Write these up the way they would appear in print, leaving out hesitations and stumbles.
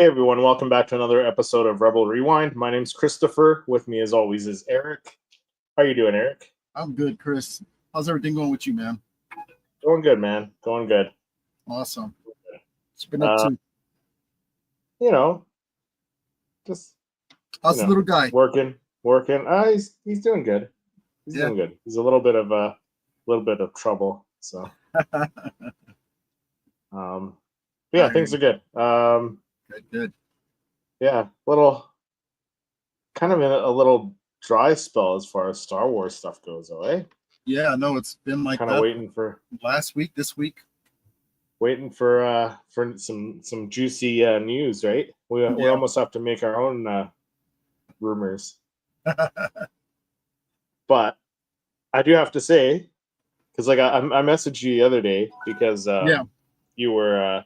everyone, welcome back to another episode of Rebel Rewind. My name's Christopher. With me, as always, is Eric. How you doing, Eric? I'm good, Chris. How's everything going with you, man? Going good, man. Going good. Awesome. What's been up to? You know, just How's the little guy? working. He's doing good. He's doing good. He's a little bit of trouble. So, yeah, things are good. Good. Yeah, kind of in a little dry spell as far as Star Wars stuff goes, though, eh? Yeah, no, it's been like kind of waiting for this week. Waiting for some juicy news, right? We almost have to make our own rumors. But I do have to say, because like I messaged you the other day because you were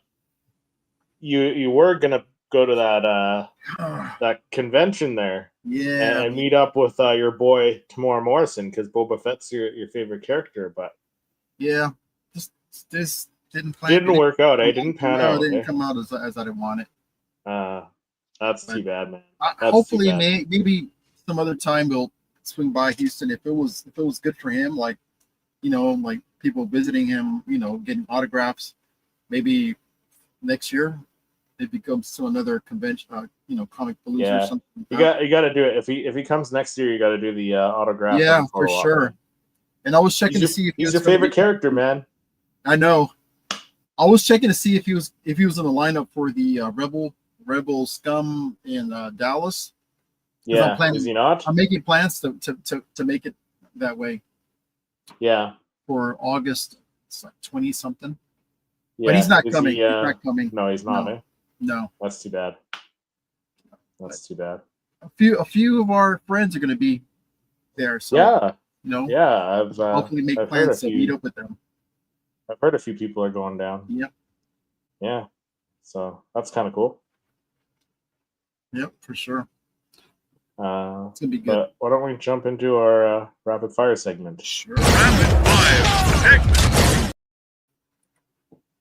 you were gonna go to that convention there, and meet up with your boy Tamora Morrison because Boba Fett's your favorite character, but this didn't work out. I didn't pan out. It didn't come out as I didn't want it. That's too bad, man. Hopefully, maybe some other time we'll swing by Houston if it was good for him, like like people visiting him, getting autographs. Maybe next year it becomes to another convention, Comic Palooza or something. You got to do it. If he comes next year, you got to do the autograph. Yeah, for sure. And I was checking to see if he's your favorite character, man. I know. I was checking to see if he was in the lineup for the Rebel Scum in Dallas. Yeah, is he not? I'm making plans to make it that way. Yeah. For August, it's like 20 something. Yeah. But he's not coming. He's not coming. No, he's not. No. That's too bad. Too bad. A few of our friends are going to be there. So I've hopefully make plans to meet up with them. I've heard a few people are going down. Yep. Yeah. So that's kind of cool. Yep, for sure. It's gonna be good. But why don't we jump into our rapid fire segment? Sure. Rapid fire segment.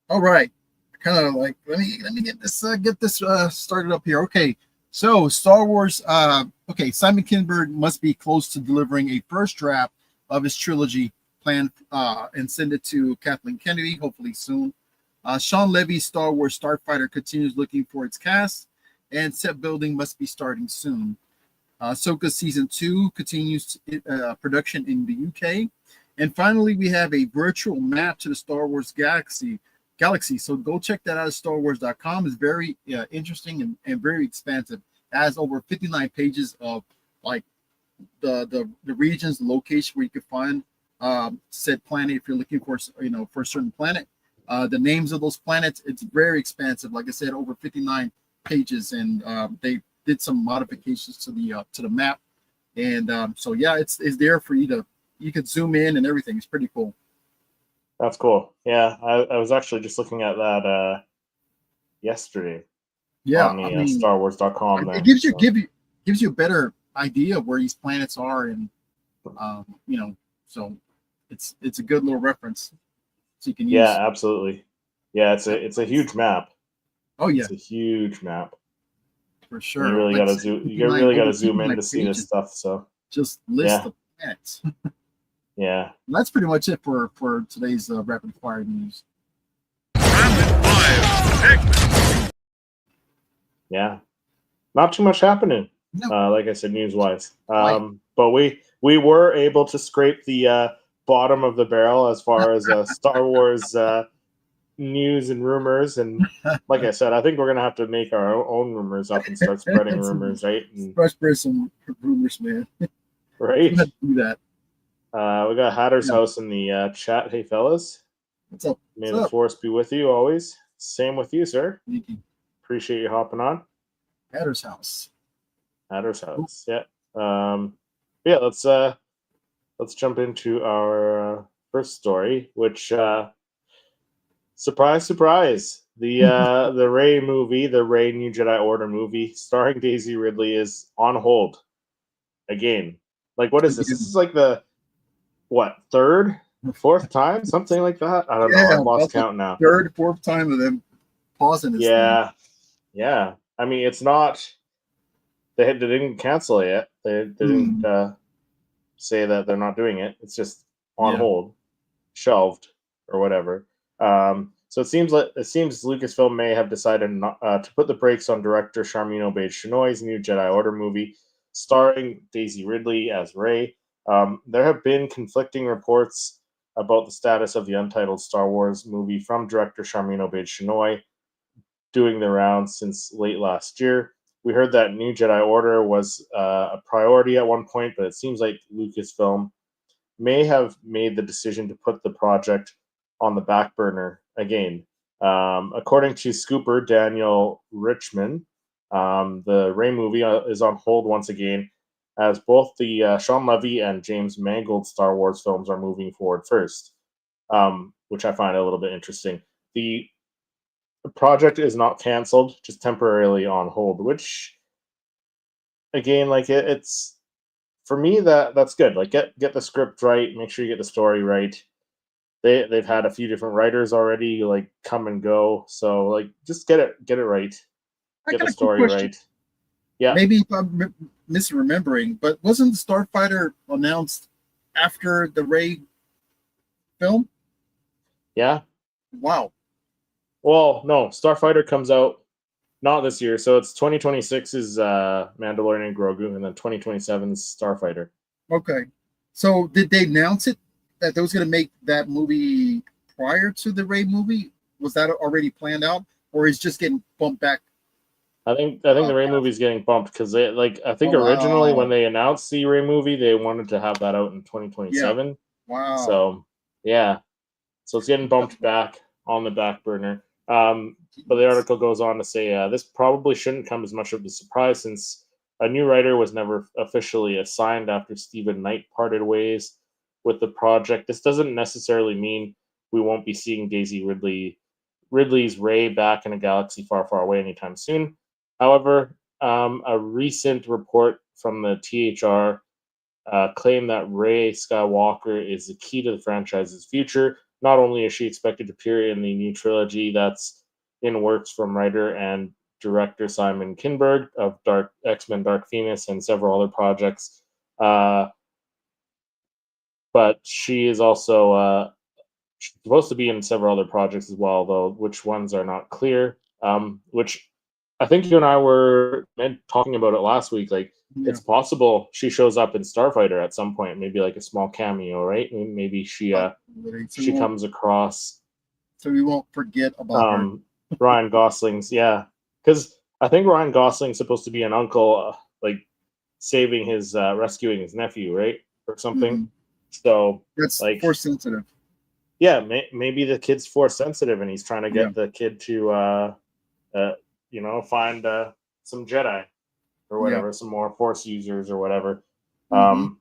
All right. Kind of like let me get this started up here. Okay. So Star Wars. Simon Kinberg must be close to delivering a first draft of his trilogy plan and send it to Kathleen Kennedy, hopefully soon. Sean Levy's Star Wars Starfighter continues looking for its cast, and set building must be starting soon. Ahsoka Season 2 continues production in the UK. And finally, we have a virtual map to the Star Wars galaxy. So go check that out at StarWars.com. It's very interesting and very expansive. It has over 59 pages of like the regions, the location where you can find said planet if you're looking for for a certain planet. The names of those planets, it's very expansive. Like I said, over 59 pages, and they did some modifications to the map, and it's there for you could zoom in and everything. It's pretty cool. That's cool. Yeah, I was actually just looking at that yesterday. Yeah, on the StarWars.com. It gives you a better idea of where these planets are, and so it's a good little reference. So you can use. Yeah, absolutely. Yeah, it's a huge map. Oh yeah, it's a huge map. For sure. And you really got to zoom in to see this stuff. So just list the planets. Yeah. And that's pretty much it for today's rapid fire news. Rapid fire. Yeah. Not too much happening. No. Like I said, news wise. But we were able to scrape the bottom of the barrel as far as Star Wars news and rumors, and like I said, I think we're gonna have to make our own rumors up and start spreading rumors, right? Start spreading some rumors, man. Right? Do that. We got Hatter's House in the chat. Hey, fellas. What's up? May the force be with you always. Same with you, sir. Thank you. Appreciate you hopping on. Hatter's House. Yeah. Let's jump into our first story, which surprise, surprise, the Rey movie, the Rey New Jedi Order movie starring Daisy Ridley is on hold again. Like, what is this? This is like the third, fourth time, something like that. I don't know. I've lost count now. Third, fourth time of them pausing this. Yeah. I mean, it's not. They didn't cancel it yet. They didn't say that they're not doing it. It's just on hold, shelved, or whatever. So it seems Lucasfilm may have decided not, to put the brakes on director Sharmeen Obaid-Chinoy's new Jedi Order movie, starring Daisy Ridley as Rey. There have been conflicting reports about the status of the untitled Star Wars movie from director Sharmeen Obaid-Chinoy, doing the rounds since late last year. We heard that New Jedi Order was a priority at one point, but it seems like Lucasfilm may have made the decision to put the project on the back burner again. According to Scooper Daniel Richman, the Rey movie is on hold once again, as both the Sean Levy and James Mangold Star Wars films are moving forward first, which I find a little bit interesting. The project is not canceled, just temporarily on hold, which, again, like it's for me that's good. Like get the script right, make sure you get the story right. They've had a few different writers already like come and go, so like just get it right, get the story right. Yeah, maybe if I'm misremembering, but wasn't Starfighter announced after the Rey film? Yeah. Wow. Well, no, Starfighter comes out not this year, so it's 2026 is Mandalorian and Grogu, and then 2027 is Starfighter. Okay, so did they announce it that they was going to make that movie prior to the Rey movie? Was that already planned out, or is just getting bumped back? I think the Rey movie is getting bumped because they I think originally when they announced the Rey movie, they wanted to have that out in 2027. Yeah. Wow. So yeah, so it's getting bumped back on the back burner. But the article goes on to say this probably shouldn't come as much of a surprise since a new writer was never officially assigned after Stephen Knight parted ways with the project. This doesn't necessarily mean we won't be seeing Daisy Ridley's Rey back in a galaxy far, far away anytime soon. However, a recent report from the THR claimed that Rey Skywalker is the key to the franchise's future. Not only is she expected to appear in the new trilogy that's in works from writer and director Simon Kinberg of X-Men Dark Phoenix and several other projects, but she is also she's supposed to be in several other projects as well, though which ones are not clear. Which I think you and I were talking about it last week. Like, it's possible she shows up in Starfighter at some point, maybe like a small cameo, right? Maybe she comes across, so we won't forget about her. Ryan Gosling's, because I think Ryan Gosling's supposed to be an uncle, like saving his rescuing his nephew, right, or something. Mm-hmm. So that's like force sensitive. Yeah, maybe the kid's force sensitive, and he's trying to get the kid to, find some Jedi or whatever, some more force users or whatever. Mm-hmm.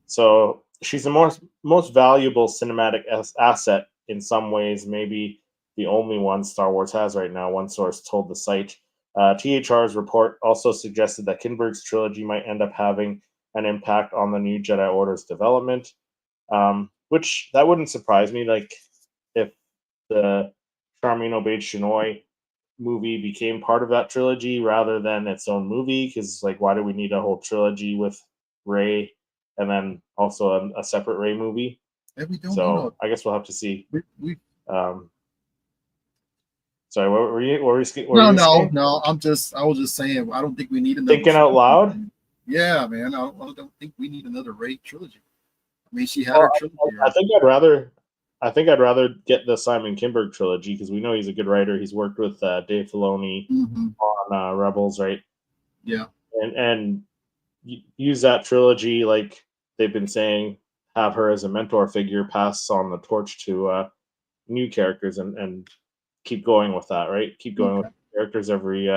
So she's the most valuable cinematic asset in some ways, maybe the only one Star Wars has right now, one source told the site. THR's report also suggested that Kinberg's trilogy might end up having an impact on the new Jedi Order's development, which that wouldn't surprise me. Like, if the Sharmeen Obaid-Chinoy movie became part of that trilogy rather than its own movie, because like, why do we need a whole trilogy with Rey and then also a separate Rey movie? Yeah, we don't know. I guess we'll have to see. Sorry, what were you saying? No. I was just saying. I don't think we need another. Thinking out loud. Yeah, man. I don't think we need another Rey trilogy. I mean, she had her trilogy. I think I'd rather get the Simon Kinberg trilogy because we know he's a good writer. He's worked with Dave Filoni on Rebels, right? Yeah, and use that trilogy like they've been saying. Have her as a mentor figure, pass on the torch to new characters, and keep going with that, right? Keep going with characters every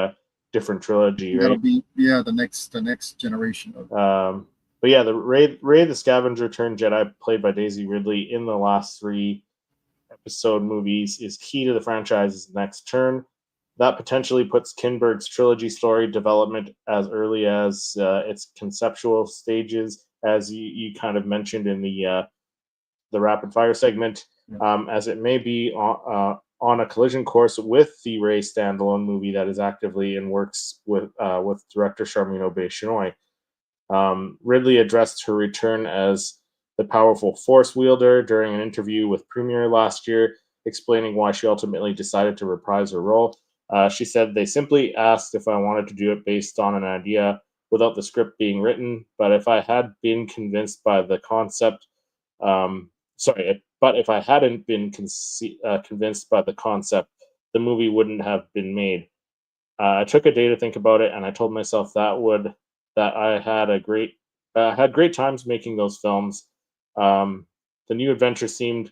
different trilogy, right? That'll be the next generation of. But yeah, the Rey the Scavenger turned Jedi, played by Daisy Ridley in the last 3 episode movies, is key to the franchise's next turn. That potentially puts Kinberg's trilogy story development as early as its conceptual stages, as you kind of mentioned in the rapid fire segment, as it may be on a collision course with the Rey standalone movie that is actively in works with director Sharmeen Obaid-Chinoy. Ridley addressed her return as the powerful Force wielder during an interview with Premiere last year, explaining why she ultimately decided to reprise her role. She said, "They simply asked if I wanted to do it based on an idea without the script being written, but if I had been convinced by the concept, but if I hadn't been convinced by the concept, the movie wouldn't have been made. I took a day to think about it, and I told myself that I had great times making those films. The new adventure seemed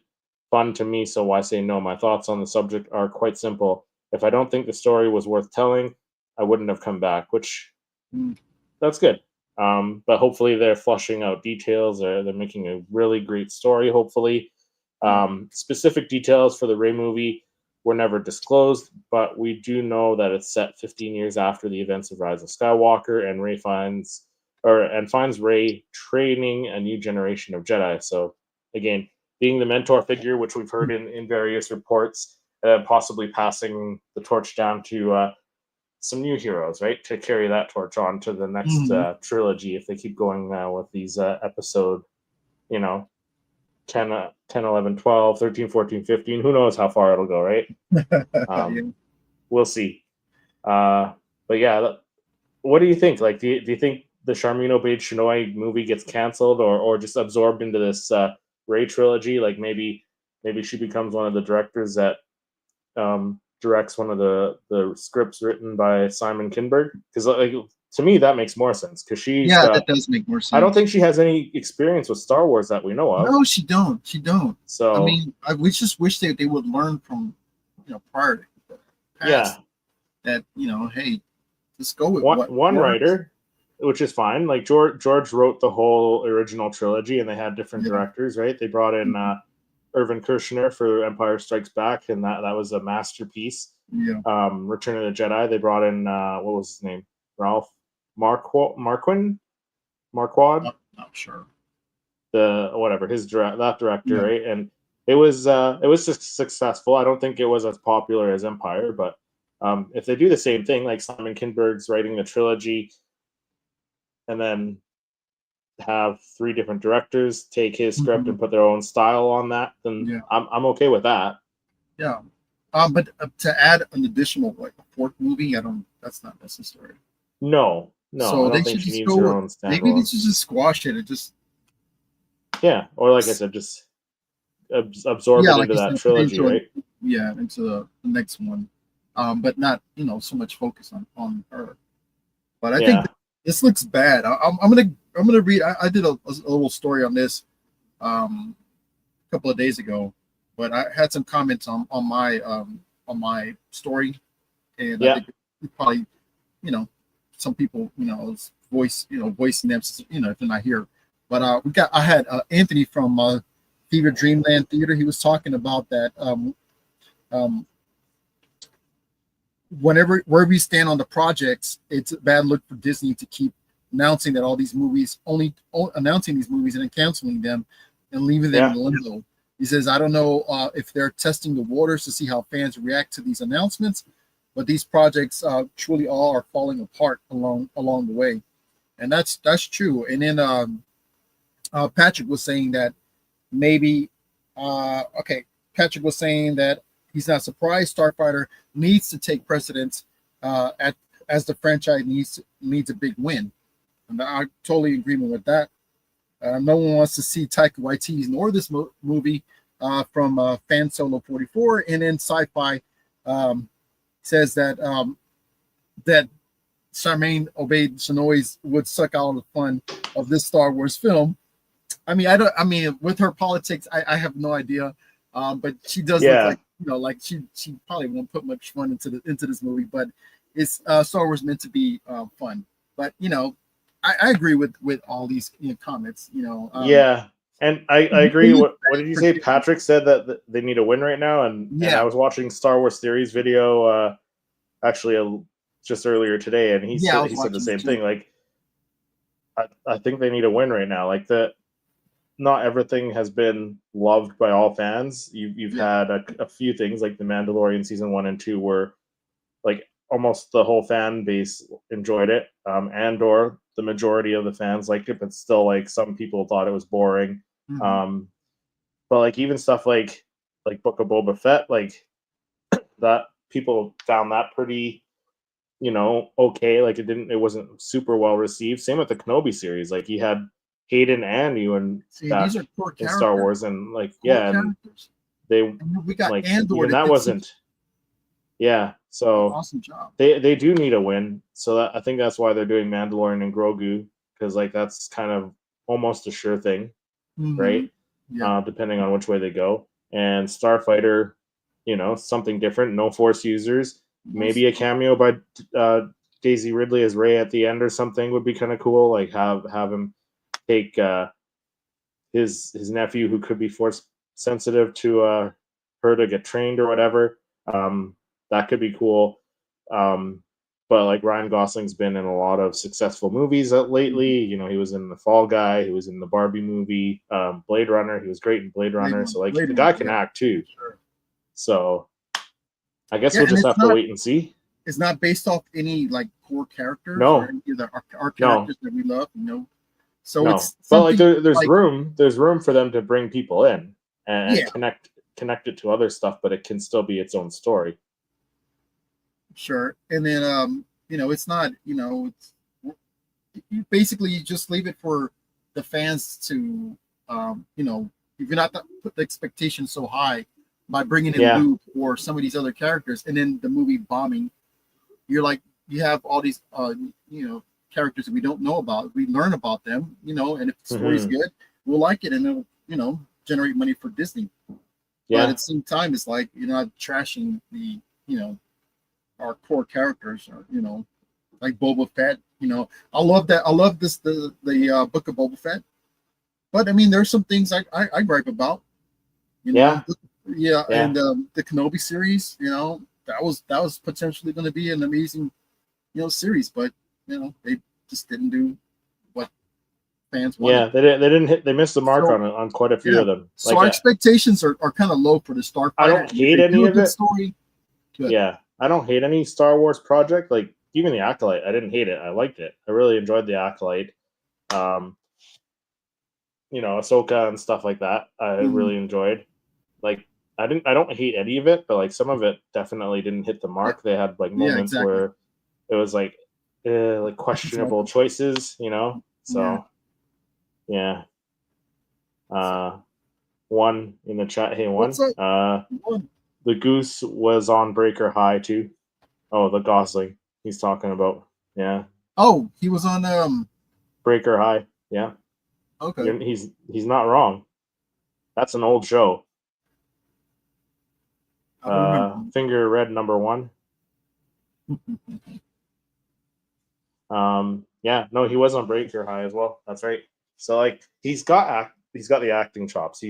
fun to me, so why say no? My thoughts on the subject are quite simple. If I don't think the story was worth telling, I wouldn't have come back," which that's good. But hopefully they're flushing out details, or they're making a really great story, hopefully. Specific details for the Rey movie were never disclosed, but we do know that it's set 15 years after the events of Rise of Skywalker, and finds Rey training a new generation of Jedi. So again, being the mentor figure, which we've heard in various reports, possibly passing the torch down to some new heroes, right, to carry that torch on to the next trilogy if they keep going with these episode, 10, 11, 12, 13, 14, 15. Who knows how far it'll go, right? We'll see. But yeah, what do you think? Like, do you think the Sharmeen Obaid-Chinoy movie gets canceled or just absorbed into this Rey trilogy? Like maybe she becomes one of the directors that directs one of the scripts written by Simon Kinberg? Because to me that makes more sense, because that does make more sense. I don't think she has any experience with Star Wars that we know of. No, she don't. So I mean, we just wish they would learn from prior to the past. That hey, just go with one writer, which is fine. Like George wrote the whole original trilogy, and they had different directors, right? They brought in Irvin Kershner for Empire Strikes Back, and that was a masterpiece. Return of the Jedi, they brought in what was his name? Ralph Marquand? Not sure. That director, right? And it was successful. I don't think it was as popular as Empire, but if they do the same thing, like Simon Kinberg's writing the trilogy, and then have 3 different directors take his script and put their own style on that, then I'm okay with that. Yeah. But to add an additional a 4th movie, that's not necessary. No. So I don't they think should she just needs her own standalone. Maybe they should just squash it and just or like I said, just absorb it into that trilogy, right? Into the next one. But not so much focus on her. But I think this looks bad. I'm gonna read. I did a little story on this a couple of days ago, but I had some comments on my story, and I think probably some people voicing them if they're not here. But I had Anthony from Fever Dreamland Theater. He was talking about that wherever we stand on the projects, it's a bad look for Disney to keep announcing that all these movies, announcing these movies and then canceling them and leaving them in limbo. He says, I don't know if they're testing the waters to see how fans react to these announcements, but these projects truly all are falling apart along the way. And that's true. And then Patrick was saying that maybe, Patrick was saying that he's not surprised Starfighter needs to take precedence as the franchise needs a big win. And I totally agreement with that. No one wants to see Taika Waititi nor this movie from Fan Solo 44. And then Sci-Fi says that that Sharmeen Obaid-Chinoy would suck out the fun of this Star Wars film. I mean, with her politics, I have no idea. But she does look like she probably won't put much fun into this movie. But it's Star Wars meant to be fun. But I agree with all these comments. And I agree. What did you say? Patrick said that they need a win right now, and I was watching Star Wars Theory's video actually just earlier today, and he said the same thing. Like, I think they need a win right now. Like not everything has been loved by all fans. You've had a few things like The Mandalorian season 1 and 2 where like almost the whole fan base enjoyed it. Andor, the majority of the fans liked it, but still like some people thought it was boring. But like even stuff like Book of Boba Fett, like that people found that pretty, okay. Like it wasn't super well received. Same with the Kenobi series. Like you had Hayden and Ewan back these are core in characters. Star Wars, and like Core and characters. they And we got like Andor even that wasn't. Yeah, so awesome job. they do need a win. So I think that's why they're doing Mandalorian and Grogu, because like that's kind of almost a sure thing, right? Yeah. Depending on which way they go. And Starfighter, something different. No Force users. Maybe a cameo by Daisy Ridley as Rey at the end or something would be kind of cool. Like have him take his nephew who could be Force sensitive to her to get trained or whatever. That could be cool. But like Ryan Gosling's been in a lot of successful movies lately. He was in The Fall Guy. He was in the Barbie movie, Blade Runner. He was great in Blade Runner. So like the guy can act too. Sure. So I guess we'll just have to wait and see. It's not based off any like core characters. No. Or any of our characters that we love. So no. it's but like there's room for them to bring people in and connect it to other stuff, but it can still be its own story. Sure. And then it's not, it's basically you just leave it for the fans to if you're not put the expectation so high by bringing in Luke or some of these other characters, and then the movie bombing, you're like, you have all these characters that we don't know about. We learn about them, and if the story's good, we'll like it, and it'll generate money for Disney. But at the same time, it's like you're not trashing the our core characters, or like Boba Fett. I love that. I love the Book of Boba Fett. But I mean, there's some things I gripe about. And the Kenobi series, that was potentially going to be an amazing, series, but they just didn't do what fans wanted. Yeah, they didn't hit. They missed the mark on quite a few of them. So our expectations are kind of low for the Starfighter. I don't hate any of it. Story, yeah, I don't hate any Star Wars project. Like even the Acolyte, I didn't hate it. I liked it. I really enjoyed the Acolyte. Ahsoka and stuff like that. I really enjoyed. Like I don't hate any of it, but like some of it definitely didn't hit the mark. They had like moments where it was like questionable choices, So yeah. One in the chat. Hey, one. The Goose was on Breaker High too. Oh, the Gosling he's talking about. Yeah. Oh, he was on Breaker High. Yeah. Okay. He's not wrong. That's an old show. Finger Red #1. No, he was on Breaker High as well. That's right. So like he's got the acting chops.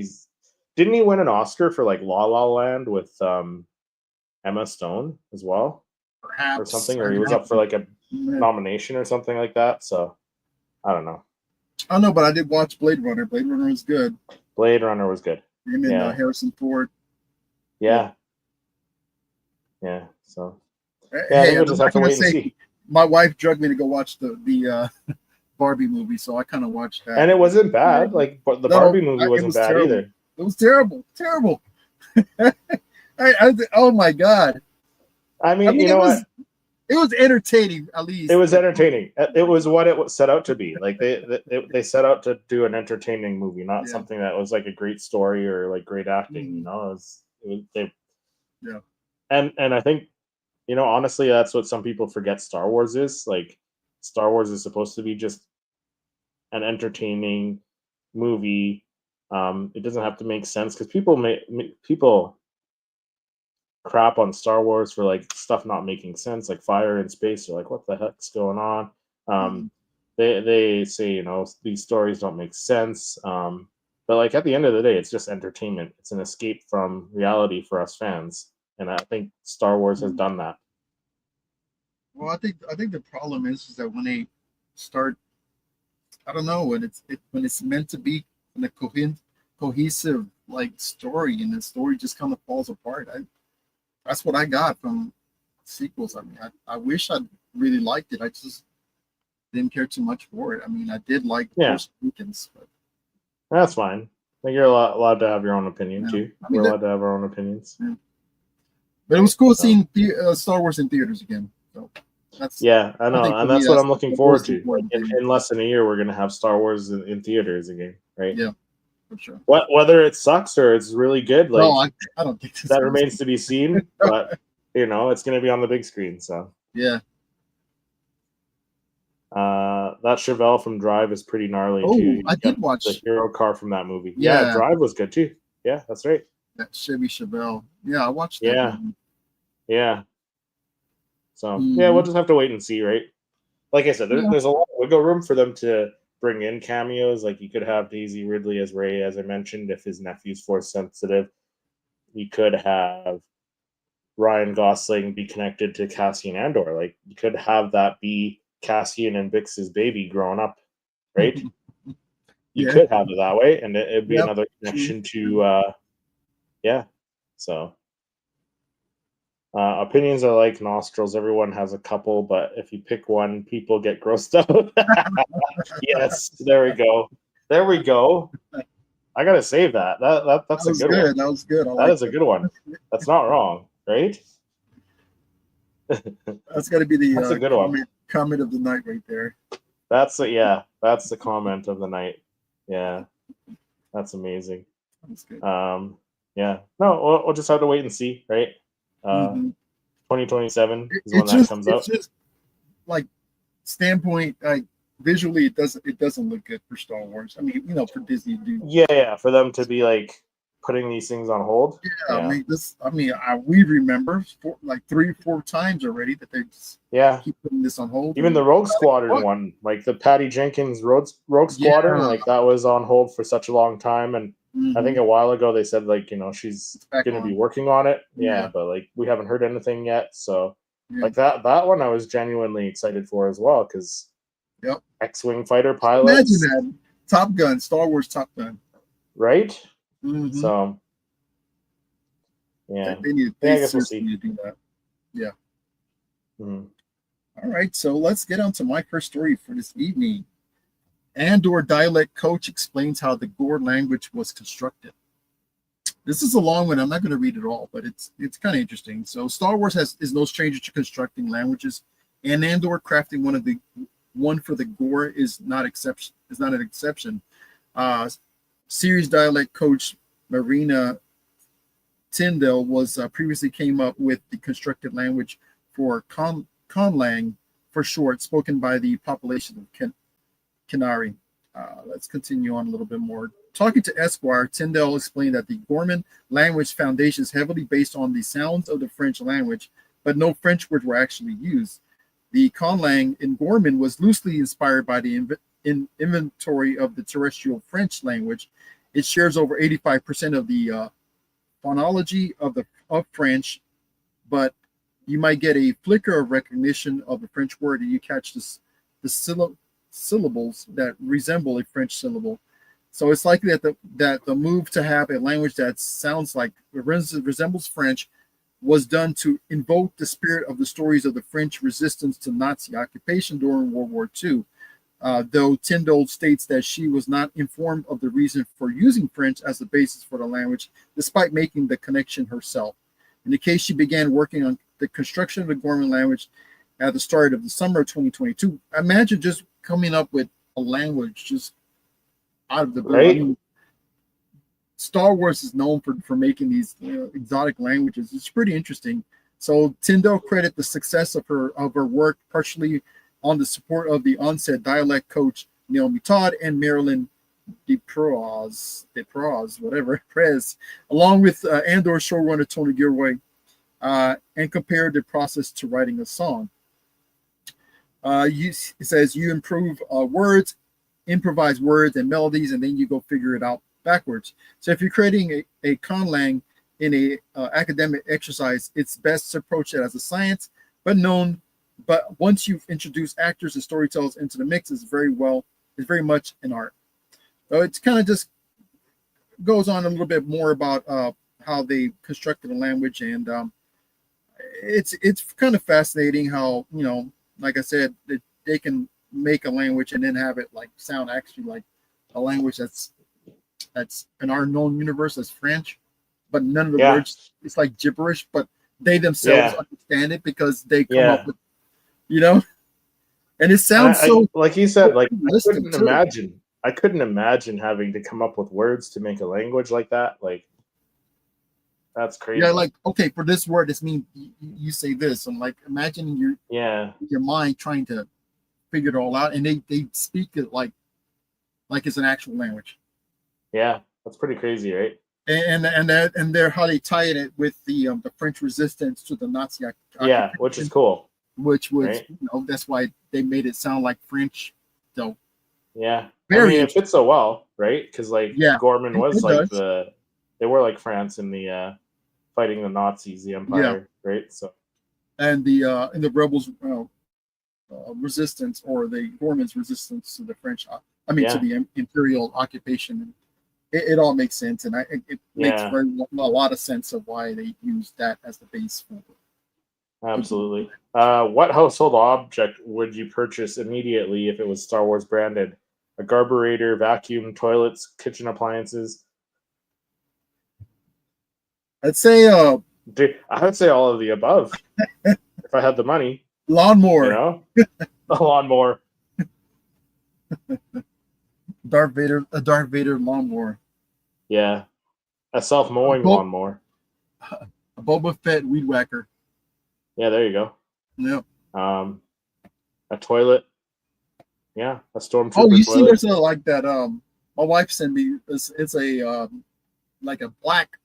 Didn't he win an Oscar for like La La Land with Emma Stone as well? Perhaps. Or something, or he was up for like a nomination or something like that. So I don't know. I don't know, but I did watch Blade Runner. Blade Runner was good. Blade Runner was good. And then Harrison Ford. Yeah. Yeah. So hey, we'll just have to wait and see. My wife drugged me to go watch the Barbie movie, so I kind of watched that. And it wasn't bad. Like, but the Barbie movie wasn't bad terrible. either. It was terrible. Oh my god! I mean, you know what? It was entertaining, at least. It was entertaining. It was what it was set out to be. Like they set out to do an entertaining movie, not something that was like a great story or like great acting. And I think, honestly, that's what some people forget Star Wars is. Like, Star Wars is supposed to be just an entertaining movie. It doesn't have to make sense, because people crap on Star Wars for like stuff not making sense, like fire in space. They're like, what the heck's going on? They say, these stories don't make sense. But like at the end of the day, it's just entertainment. It's an escape from reality for us fans. And I think Star Wars has done that. Well, I think the problem is that when they start, I don't know, when it's meant to be, and a cohesive like story, and the story just kind of falls apart. That's what I got from sequels. I mean, I wish I really liked it. I just didn't care too much for it. I mean, I did like Force Awakens, but that's fine. Like you're allowed to have your own opinion too. I mean, we're allowed to have our own opinions. Yeah. But it was cool seeing Star Wars in theaters again. So that's I know, and that's what I'm looking forward to. Like in less than a year, we're gonna have Star Wars in theaters again, right? Yeah, for sure. Whether it sucks or it's really good, like no, I don't think that remains to be seen. But it's gonna be on the big screen. So yeah. That Chevelle from Drive is pretty gnarly too. I did watch the hero car from that movie. Yeah, Drive was good too. Yeah, that's right. That Chevy Chevelle. Yeah, I watched that. Yeah. So we'll just have to wait and see, right? Like I said, there's a lot of wiggle room for them to bring in cameos. Like you could have Daisy Ridley as Rey, as I mentioned, if his nephew's force sensitive. You could have Ryan Gosling be connected to Cassian Andor. Like you could have that be Cassian and Bix's baby growing up, right? You could have it that way, and it'd be another connection to So opinions are like nostrils. Everyone has a couple, but if you pick one, people get grossed out. Yes, there we go. I gotta save that. That's a good one. That was good. That is a good one. That's not wrong, right? That's got to be the that's a good comment of the night right there. That's the comment of the night. Yeah, that's amazing. That's good. No, we'll just have to wait and see, right? 2027 is when that comes out. It's just like standpoint, like visually, it doesn't look good for Star Wars. I mean, for Disney to do. Yeah, for them to be like putting these things on hold. Yeah. We remember like 3 or 4 times already that they just keep putting this on hold. Even the Rogue Squadron one, like the Patty Jenkins Rogue Squadron, like that was on hold for such a long time, and I think a while ago they said like she's going to be working on it. Yeah, but like we haven't heard anything yet. So like that one I was genuinely excited for as well because X-wing fighter pilots. Imagine that Top Gun, Star Wars Top Gun, right? So I guess we'll see. Need to do that. Yeah. All right, so let's get on to my first story for this evening. Andor dialect coach explains how the Gore language was constructed. This is a long one. I'm not going to read it all, but it's kind of interesting. So Star Wars is no stranger to constructing languages, and Andor crafting one for the Gore is not an exception. Series dialect coach Marina Tyndall was previously came up with the constructed language for Conlang for short, spoken by the population of Kenari. Let's continue on a little bit more. Talking to Esquire, Tyndall explained that the Gorman language foundation is heavily based on the sounds of the French language, but no French words were actually used. The Conlang in Gorman was loosely inspired by the inventory of the terrestrial French language. It shares over 85% of the phonology of French, but you might get a flicker of recognition of a French word and you catch the syllables that resemble a French syllable. So it's likely that the move to have a language that sounds like resembles French was done to invoke the spirit of the stories of the French resistance to Nazi occupation during World War II. Though Tyndall states that she was not informed of the reason for using French as the basis for the language, despite making the connection herself. In the case, she began working on the construction of the Gorman language at the start of the summer of 2022. Imagine just coming up with a language just out of the blue. Right. I mean, Star Wars is known for making these exotic languages. It's pretty interesting. So Tyndall credit the success of her work partially on the support of the onset dialect coach Naomi Todd and Marilyn Prez, along with Andor showrunner Tony Gilroy, and compared the process to writing a song. It says you improve words, improvise words and melodies, and then you go figure it out backwards. So if you're creating a conlang in a academic exercise, it's best to approach it as a science, but once you've introduced actors and storytellers into the mix, it's very much an art. So it's kind of just goes on a little bit more about how they constructed the language, and it's kind of fascinating how, like I said, they can make a language and then have it like sound actually like a language that's in our known universe as French, but none of the words, it's like gibberish, but they themselves understand it because they come up with, and it sounds like you said, like too. I couldn't imagine having to come up with words to make a language like that. Like, that's crazy. Yeah, like, okay, for this word, this means you say this. I'm like, imagining your mind trying to figure it all out, and they speak it like it's an actual language. Yeah, that's pretty crazy, right? And they're how they tie it with the French resistance to the Nazi occupation, which is cool. Which was, right? That's why they made it sound like French. So yeah, I mean, it fits so well, right? Because like Gorman was like they were like France in the fighting the Nazis, the Empire, right? So and the rebels resistance, or the Gorman's resistance to the French, to the imperial occupation. It all makes sense, and it makes a lot of sense of why they used that as the base for. Absolutely. What household object would you purchase immediately if it was Star Wars branded? A carburetor, vacuum, toilets, kitchen appliances? I'd say I would say all of the above. If I had the money. Lawnmower. A lawnmower. A Darth Vader lawnmower. Yeah. A self-mowing lawnmower. A Boba Fett weed whacker. Yeah, there you go. Yep. A toilet. Yeah, a stormtrooper. Oh, you see, there's like that. My wife sent me. It's a like a black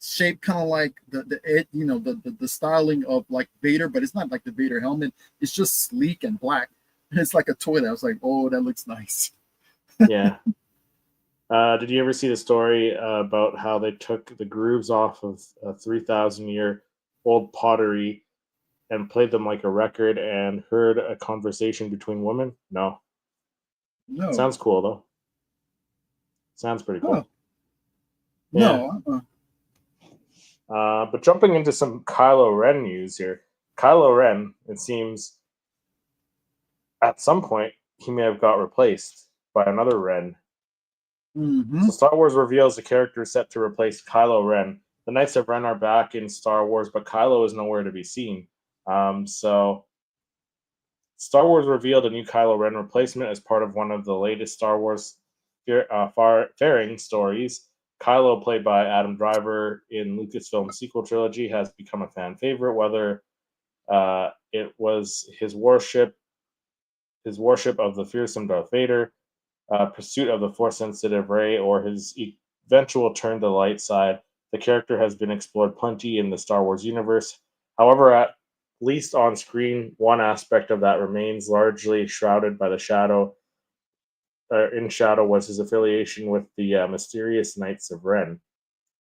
shape, kind of like the styling of like Vader, but it's not like the Vader helmet. It's just sleek and black. It's like a toilet. I was like, oh, that looks nice. Yeah. Did you ever see the story about how they took the grooves off of a 3,000-year-old pottery and played them like a record and heard a conversation between women? No. Sounds cool, though. Sounds pretty cool. Huh. No. But jumping into some Kylo Ren news here. Kylo Ren, it seems, at some point, he may have got replaced by another Ren. Mm-hmm. So Star Wars reveals a character set to replace Kylo Ren. The Knights of Ren are back in Star Wars, but Kylo is nowhere to be seen. So Star Wars revealed a new Kylo Ren replacement as part of one of the latest Star Wars faring stories. Kylo, played by Adam Driver in Lucasfilm's sequel trilogy, has become a fan favorite, whether it was his worship of the fearsome Darth Vader, pursuit of the Force-sensitive Rey, or his eventual turn to the light side. The character has been explored plenty in the Star Wars universe. However, at least on screen, one aspect of that remains largely shrouded by the shadow. In shadow was his affiliation with the mysterious Knights of Ren.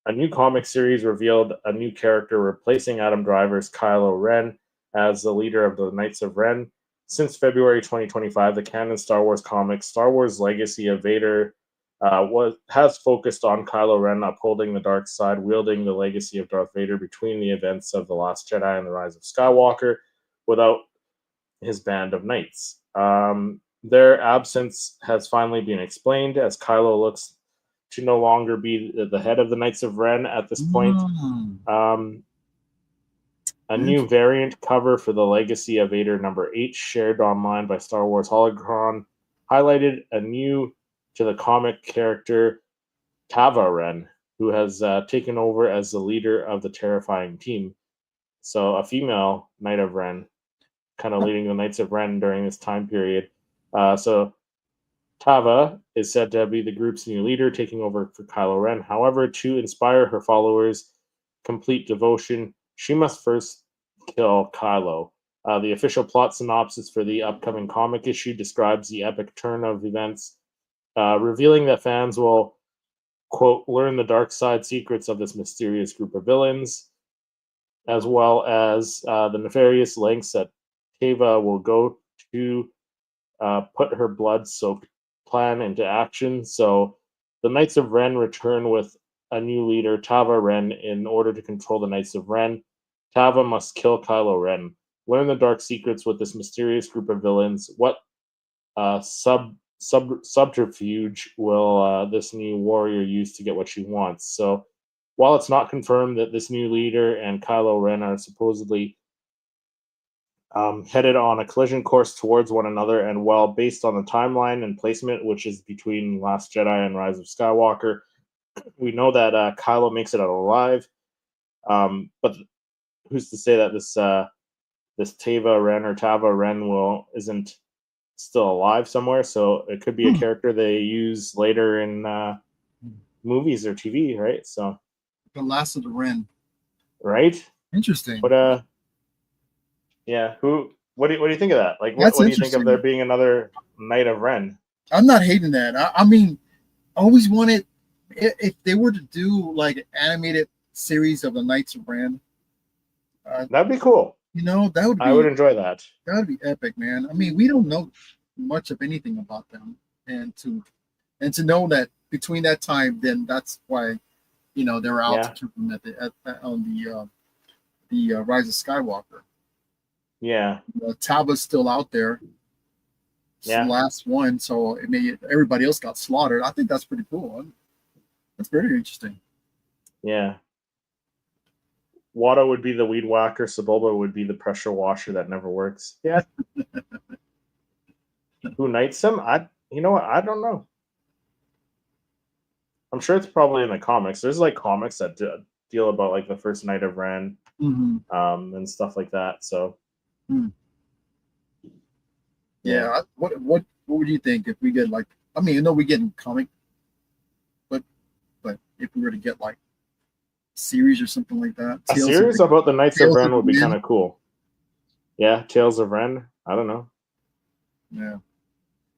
A new comic series revealed a new character replacing Adam Driver's Kylo Ren as the leader of the Knights of Ren. Since February 2025, the canon Star Wars comics Star Wars Legacy of Vader has focused on Kylo Ren upholding the dark side, wielding the legacy of Darth Vader between the events of The Last Jedi and The Rise of Skywalker without his band of knights. Their absence has finally been explained as Kylo looks to no longer be the head of the Knights of Ren at this point. A new variant cover for the Legacy of Vader #8, shared online by Star Wars Holocron, highlighted a new to the comic character Tava Ren, who has taken over as the leader of the terrifying team. So a female Knight of Ren, kind of leading the Knights of Ren during this time period. So Tava is said to be the group's new leader, taking over for Kylo Ren. However, to inspire her followers' complete devotion, she must first kill Kylo. The official plot synopsis for the upcoming comic issue describes the epic turn of events, revealing that fans will, quote, learn the dark side secrets of this mysterious group of villains, as well as the nefarious lengths that Tava will go to put her blood-soaked plan into action. So The Knights of Ren return with a new leader, Tava Ren, in order to control the Knights of Ren. Tava must kill Kylo Ren. Learn the dark secrets with this mysterious group of villains. What subterfuge will this new warrior use to get what she wants? So, while it's not confirmed that this new leader and Kylo Ren are supposedly headed on a collision course towards one another, and while based on the timeline and placement, which is between Last Jedi and Rise of Skywalker, we know that Kylo makes it out alive. But who's to say that this Tava Ren or Tava Ren isn't still alive somewhere? So it could be a character they use later in movies or TV, right? So the last of the Ren, right? Interesting. But yeah, what do you think of that? Like, what do you think of there being another Knight of Ren? I'm not hating that. I mean, I always wanted, if they were to do like an animated series of the Knights of Ren, that'd be cool. You know, I would enjoy that. That would be epic, man. I mean, we don't know much of anything about them, and to know that between that time, then that's why, you know, they were out to keep them on the Rise of Skywalker. Yeah, Tava's still out there. It's the last one, so everybody else got slaughtered. I think that's pretty cool. That's very interesting. Yeah. Watto would be the weed whacker. Sebulba would be the pressure washer that never works. Yeah. Who knights him? You know what? I don't know. I'm sure it's probably in the comics. There's like comics that deal about like the first Knight of Ren, and stuff like that. So. Yeah. What would you think if we get like? I mean, I know we get in comic, but if we were to get like series or something like that, a series about the Knights of Ren would be kind of cool. Yeah, Tales of Ren. I don't know.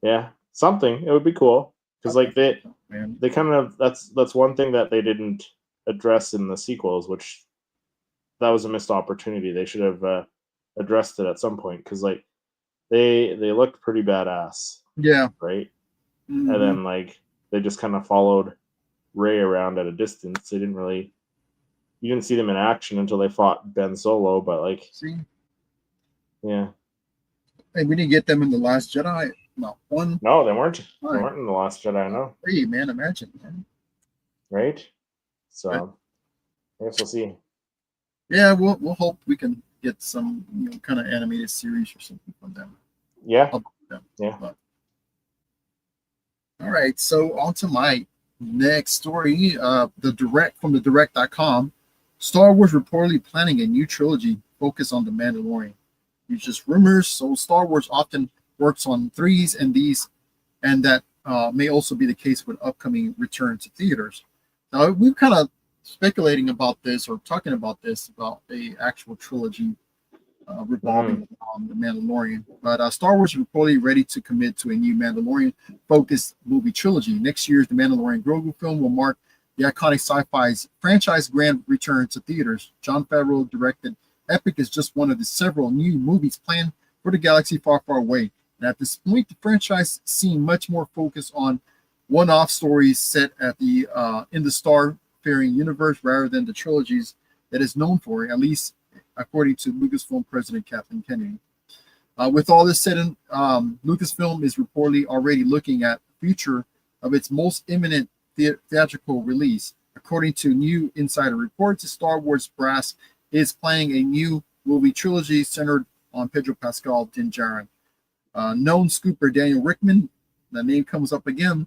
Yeah, something. It would be cool because like they kind of that's one thing that they didn't address in the sequels, which that was a missed opportunity. They should have addressed it at some point because like they looked pretty badass. Yeah. Right. And then like they just kind of followed Rey around at a distance. They didn't really. You didn't see them in action until they fought Ben Solo, but like, yeah. Hey, we didn't get them in the Last Jedi. Not one. No, they weren't. They weren't in the Last Jedi. No. Hey, man, imagine, man. Right. So, I guess we'll see. Yeah, we'll hope we can get some kind of animated series or something from them. Yeah. Yeah. But, all right, so on to my next story. From the direct.com. Star Wars reportedly planning a new trilogy focused on The Mandalorian. It's just rumors, so Star Wars often works on threes and these, and that may also be the case with upcoming return to theaters. Now, we're kind of speculating about this or talking about this, about the actual trilogy revolving on The Mandalorian. But Star Wars is reportedly ready to commit to a new Mandalorian-focused movie trilogy. Next year's The Mandalorian Grogu film will mark the iconic sci-fi's franchise grand return to theaters. Jon Favreau directed Epic is just one of the several new movies planned for the galaxy far, far away. And at this point, the franchise seemed much more focused on one-off stories set at the in the star-faring universe rather than the trilogies that is known for, at least according to Lucasfilm president Kathleen Kennedy. With all this said, Lucasfilm is reportedly already looking at the future of its most imminent theatrical release. According to new insider reports, the Star Wars brass is planning a new movie trilogy centered on Pedro Pascal Din Djarin. Known scooper Daniel Rickman, the name comes up again,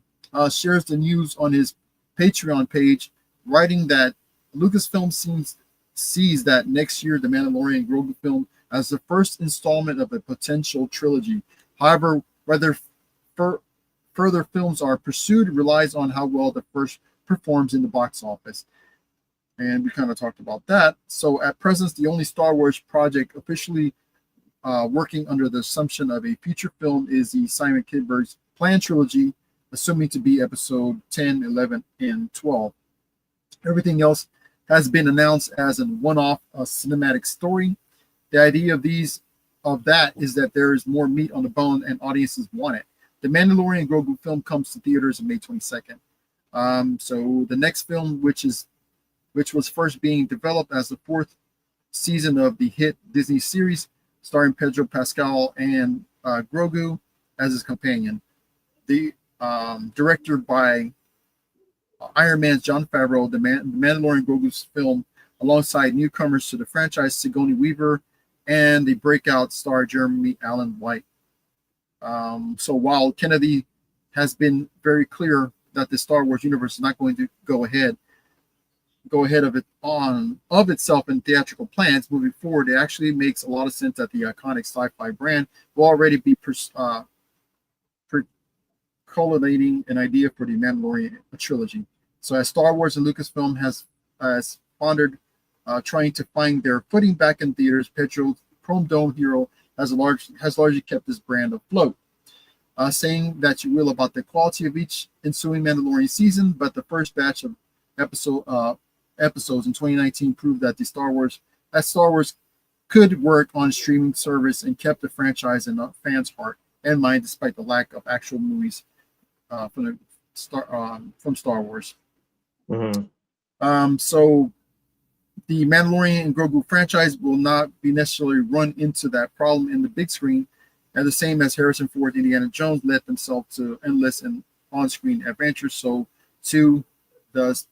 shares the news on his Patreon page, writing that Lucasfilm sees that next year The Mandalorian Grogu film as the first installment of a potential trilogy. However, whether further films are pursued relies on how well the first performs in the box office. And we kind of talked about that. So at present, the only Star Wars project officially working under the assumption of a feature film is the Simon Kinberg's planned trilogy, assuming to be episode 10, 11, and 12. Everything else has been announced as a one-off cinematic story. The idea of that is that there is more meat on the bone and audiences want it. The Mandalorian Grogu film comes to theaters on May 22nd. So the next film, which was first being developed as the fourth season of the hit Disney series, starring Pedro Pascal and Grogu as his companion. The directed by Iron Man's Jon Favreau, the Mandalorian Grogu's film, alongside newcomers to the franchise Sigourney Weaver and the breakout star Jeremy Allen White. So while Kennedy has been very clear that the Star Wars universe is not going to go ahead of itself in theatrical plans moving forward, it actually makes a lot of sense that the iconic sci-fi brand will already be culminating an idea for the Mandalorian trilogy. So as Star Wars and Lucasfilm has pondered trying to find their footing back in theaters, Pedro's Chrome Dome hero has largely kept this brand afloat. Saying that you will about the quality of each ensuing Mandalorian season, but the first batch of episodes in 2019 proved that Star Wars could work on streaming service and kept the franchise in fans' heart and mind despite the lack of actual movies from Star Wars. Mm-hmm. So the Mandalorian and Grogu franchise will not be necessarily run into that problem in the big screen, and the same as Harrison Ford, Indiana Jones led themselves to endless and on-screen adventures, so too does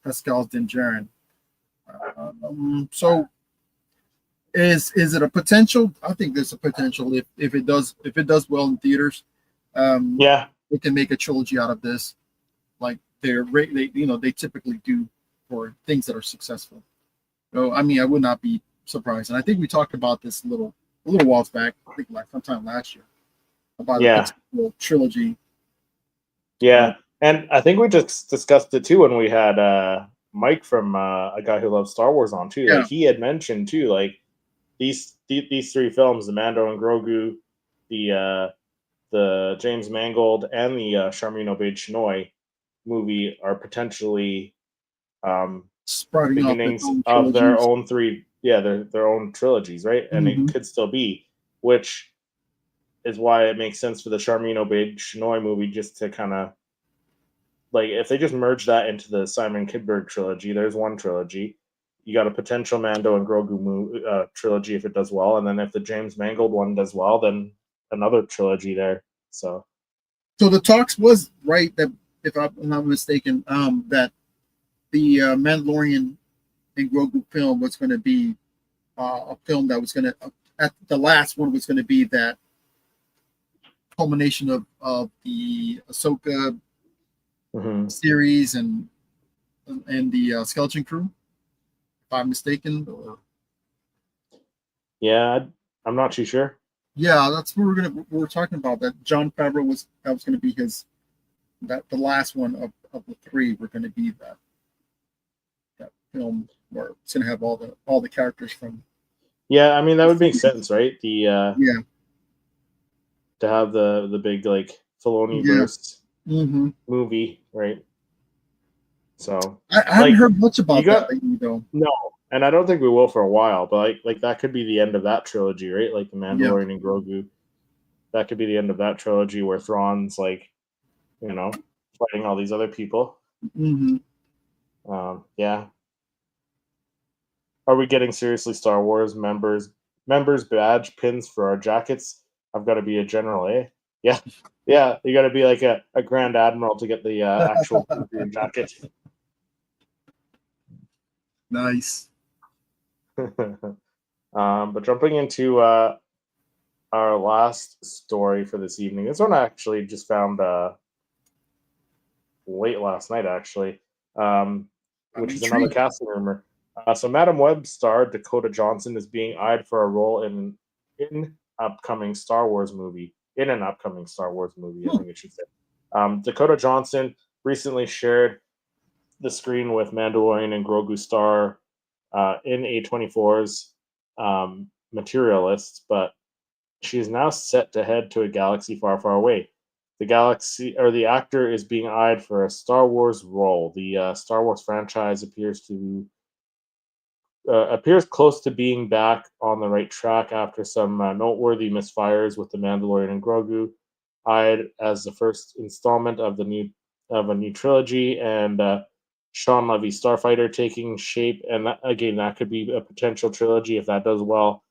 Pascal's Din Djarin. So is it a potential? I think there's a potential if it does well in theaters. It can make a trilogy out of this, like they typically do for things that are successful. So I mean, I would not be surprised, and I think we talked about this a little whiles back. I think like sometime last year about a trilogy. Yeah, and I think we just discussed it too when we had Mike from A Guy Who Loves Star Wars on too. Yeah. Like he had mentioned too, like these three films, the Mando and Grogu, the James Mangold, and the Sharmeen Obaid-Chinoy movie are potentially Sprouting beginnings of their own their own trilogies, right? And it could still be, which is why it makes sense for the Sharmeen Obaid-Chinoy movie just to kind of like if they just merge that into the Simon Kinberg trilogy, there's one trilogy. You got a potential Mando and Grogu trilogy if it does well, and then if the James Mangold one does well, then another trilogy there. So the talks was right that if I'm not mistaken, that the Mandalorian and Grogu film was going to be a film that was going to at the last one was going to be that culmination of the Ahsoka series and the Skeleton Crew, if I'm mistaken. Yeah, I'm not too sure. Yeah, that's what we're talking about. That Jon Favreau was going to be the last one of the three were going to be that film where it's going to have all the characters from. Yeah, I mean that would make sense, right? The yeah, to have the big like Filoni-verse movie, right? So I haven't heard much about that lately, though. No, and I don't think we will for a while. But like that could be the end of that trilogy, right? Like the Mandalorian and Grogu. That could be the end of that trilogy where Thrawn's like, fighting all these other people. Yeah. Are we getting seriously Star Wars members badge pins for our jackets? I've got to be a general, eh? Yeah. Yeah, you got to be like a Grand Admiral to get the actual jacket. Nice. But jumping into our last story for this evening. This one I actually just found late last night, actually, which is another casting rumor. So Madam Web star Dakota Johnson is being eyed for a role in an upcoming Star Wars movie. I think it should say. Dakota Johnson recently shared the screen with Mandalorian and Grogu star in A24's Materialist, but she is now set to head to a galaxy far, far away. The actor is being eyed for a Star Wars role. The Star Wars franchise appears close to being back on the right track after some noteworthy misfires with The Mandalorian and Grogu, eyed as the first installment of the new of a new trilogy, and Sean Levy's Starfighter taking shape. And that could be a potential trilogy if that does well.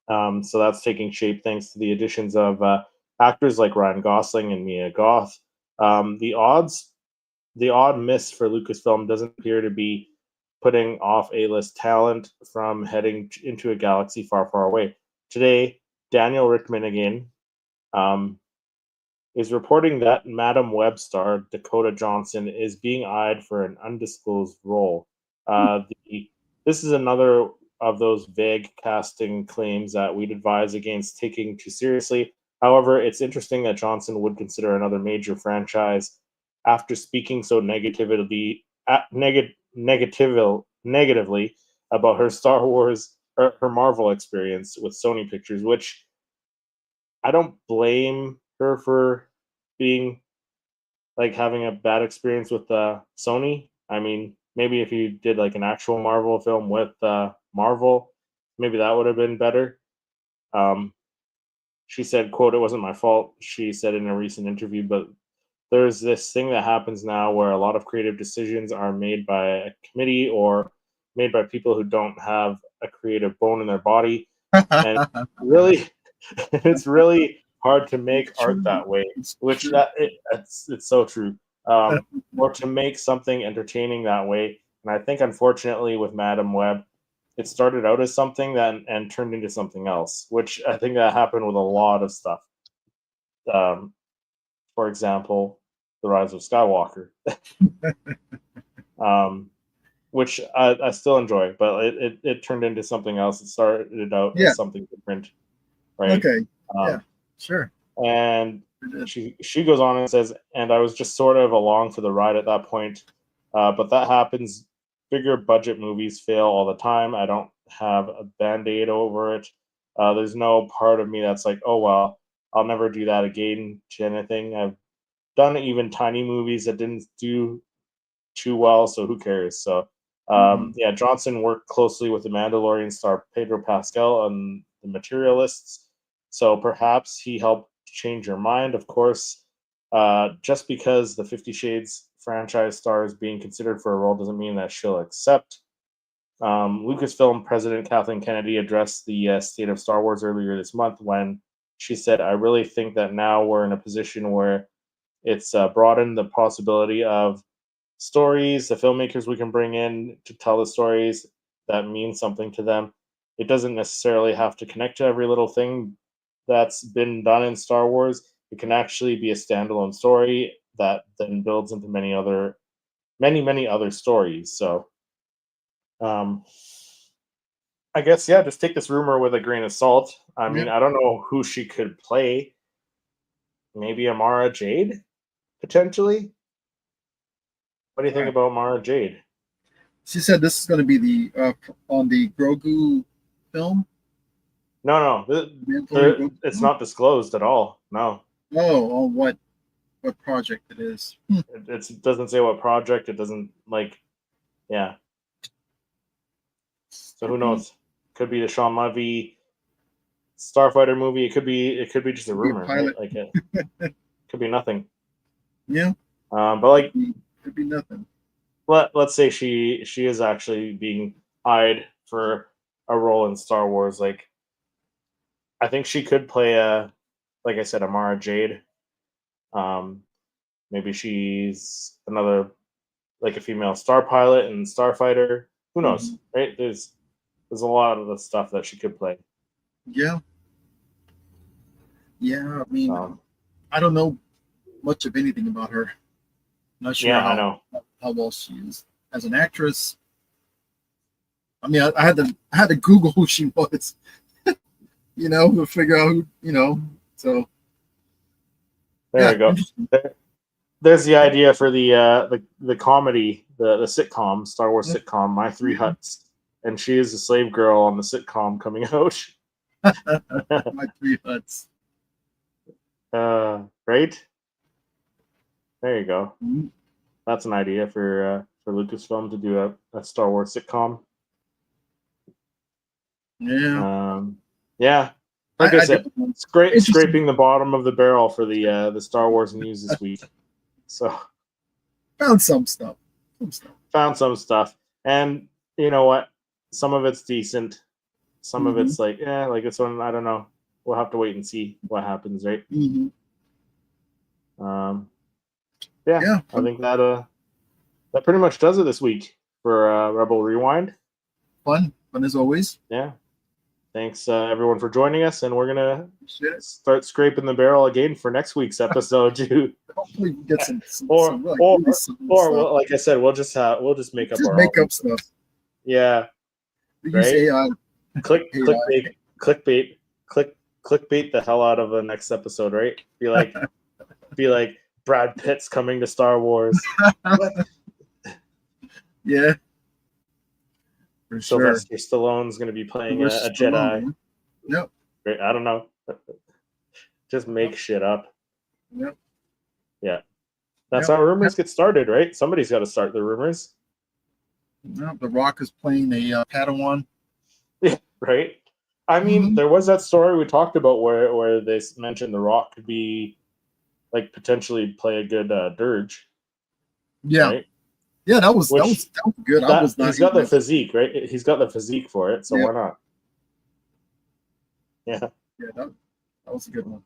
So that's taking shape thanks to the additions of actors like Ryan Gosling and Mia Goth. The odd miss for Lucasfilm doesn't appear to be putting off A-list talent from heading into a galaxy far, far away. Today, Daniel Rickman again is reporting that Madam Web star Dakota Johnson is being eyed for an undisclosed role. This is another of those vague casting claims that we'd advise against taking too seriously. However, it's interesting that Johnson would consider another major franchise after speaking so negatively about her Star Wars or her Marvel experience with Sony Pictures, which I don't blame her for being like having a bad experience with Sony. I mean, maybe if you did like an actual Marvel film with Marvel, maybe that would have been better. She said, quote, "It wasn't my fault," she said in a recent interview, but there's this thing that happens now where a lot of creative decisions are made by a committee or made by people who don't have a creative bone in their body. And really, it's really hard to make art that way, which it's so true. Or to make something entertaining that way. And I think, unfortunately, with Madam Web, it started out as something and turned into something else, which I think that happened with a lot of stuff. For example, The Rise of Skywalker, which I still enjoy, but it turned into something else. It started out as something different, right? Okay. Yeah, sure. And she goes on and says, and I was just sort of along for the ride at that point, but that happens. Bigger budget movies fail all the time. I don't have a band-aid over it. There's no part of me that's like, oh, well, I'll never do that again to anything. I've done even tiny movies that didn't do too well, so who cares? So, yeah, Johnson worked closely with the Mandalorian star Pedro Pascal on The Materialists, so perhaps he helped change your mind. Of course, just because the 50 Shades franchise star is being considered for a role doesn't mean that she'll accept. Lucasfilm President Kathleen Kennedy addressed the state of Star Wars earlier this month when she said, "I really think that now we're in a position where it's broadened the possibility of stories, the filmmakers we can bring in to tell the stories that mean something to them. It doesn't necessarily have to connect to every little thing that's been done in Star Wars. It can actually be a standalone story that then builds into many other stories." So, I guess, yeah, just take this rumor with a grain of salt. I mean, I don't know who she could play. Maybe Amara Jade, potentially. What do you think about Mara Jade? She said this is going to be the on the Grogu film. No, it's not disclosed at all. No. Oh, on what project it is? It doesn't say what project. It doesn't yeah. So who knows? Could be the Sean Levy Starfighter movie. It could be just a rumor, right? Like it could be nothing. Yeah. But like could be nothing. Let's say she is actually being eyed for a role in Star Wars. Like, I think she could play like I said, Amara Jade. Maybe she's another, like a female star pilot and starfighter. Who knows, right? There's a lot of the stuff that she could play. Yeah. Yeah, I mean, I don't know much of anything about her. Not sure how well she is as an actress. I mean, I had to Google who she was, to figure out who, So there you go. There's the idea for the comedy, the sitcom, Star Wars sitcom, My Three Huts, and she is a slave girl on the sitcom coming out. My Three Huts. Right? There you go. That's an idea for Lucasfilm to do a Star Wars sitcom. Yeah. Yeah. Like I said, scraping the bottom of the barrel for the Star Wars news this week. So found some stuff. Found some stuff, and you know what? Some of it's decent. Some of it's like, like this one. I don't know. We'll have to wait and see what happens, right? Mm-hmm. Yeah. I think that pretty much does it this week for Rebel Rewind. Fun as always. Yeah. Thanks everyone for joining us, and we're gonna start scraping the barrel again for next week's episode too. Hopefully, we get some or like I said, we'll just make up our own stuff. Yeah. Use AI. Clickbait the hell out of the next episode, right? Be like Brad Pitt's coming to Star Wars. Yeah. For Sylvester Stallone's going to be playing a Jedi. Yep. I don't know. Just make shit up. Yep. Yeah. That's how rumors get started, right? Somebody's got to start the rumors. No, The Rock is playing a Padawan. Yeah, right? I mean, there was that story we talked about where they mentioned The Rock could be, like, potentially play a good Dirge. Yeah. Right? Yeah, that was good. He's got the physique, right? He's got the physique for it, so why not? Yeah. Yeah, that was a good one.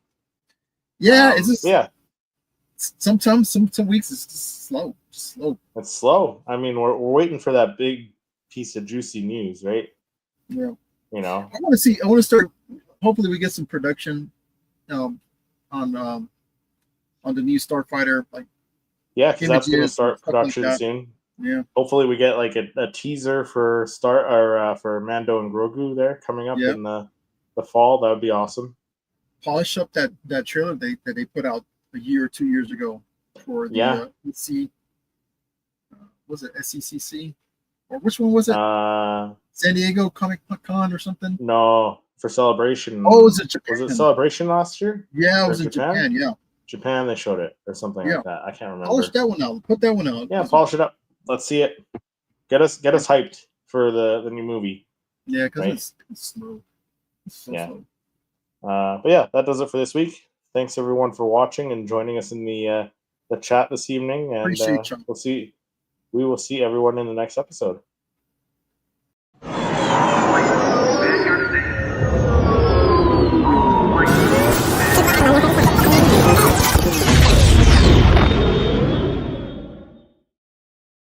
Yeah, it's just sometimes some weeks it's just slow. It's slow. I mean, we're waiting for that big piece of juicy news, right? Yeah. You know. I want to start. Hopefully, we get some production on the new Starfighter, like. Yeah, because that's going to start production like soon. Yeah. Hopefully, we get like a teaser for for Mando and Grogu there coming up in the fall. That would be awesome. Polish up that trailer that they put out a year or 2 years ago for the was it SECC or which one was it? San Diego Comic Con or something? No, for Celebration. Oh, was it Japan? Was it Celebration last year? Yeah, it was in Japan. Yeah. Japan, they showed it or something like that. I can't remember. Polish that one out. Put that one out. Yeah, polish it up. Let's see it. Get us hyped for the new movie. Yeah, because it's slow. It's so slow. But yeah, that does it for this week. Thanks everyone for watching and joining us in the chat this evening. And Appreciate you. we will see everyone in the next episode.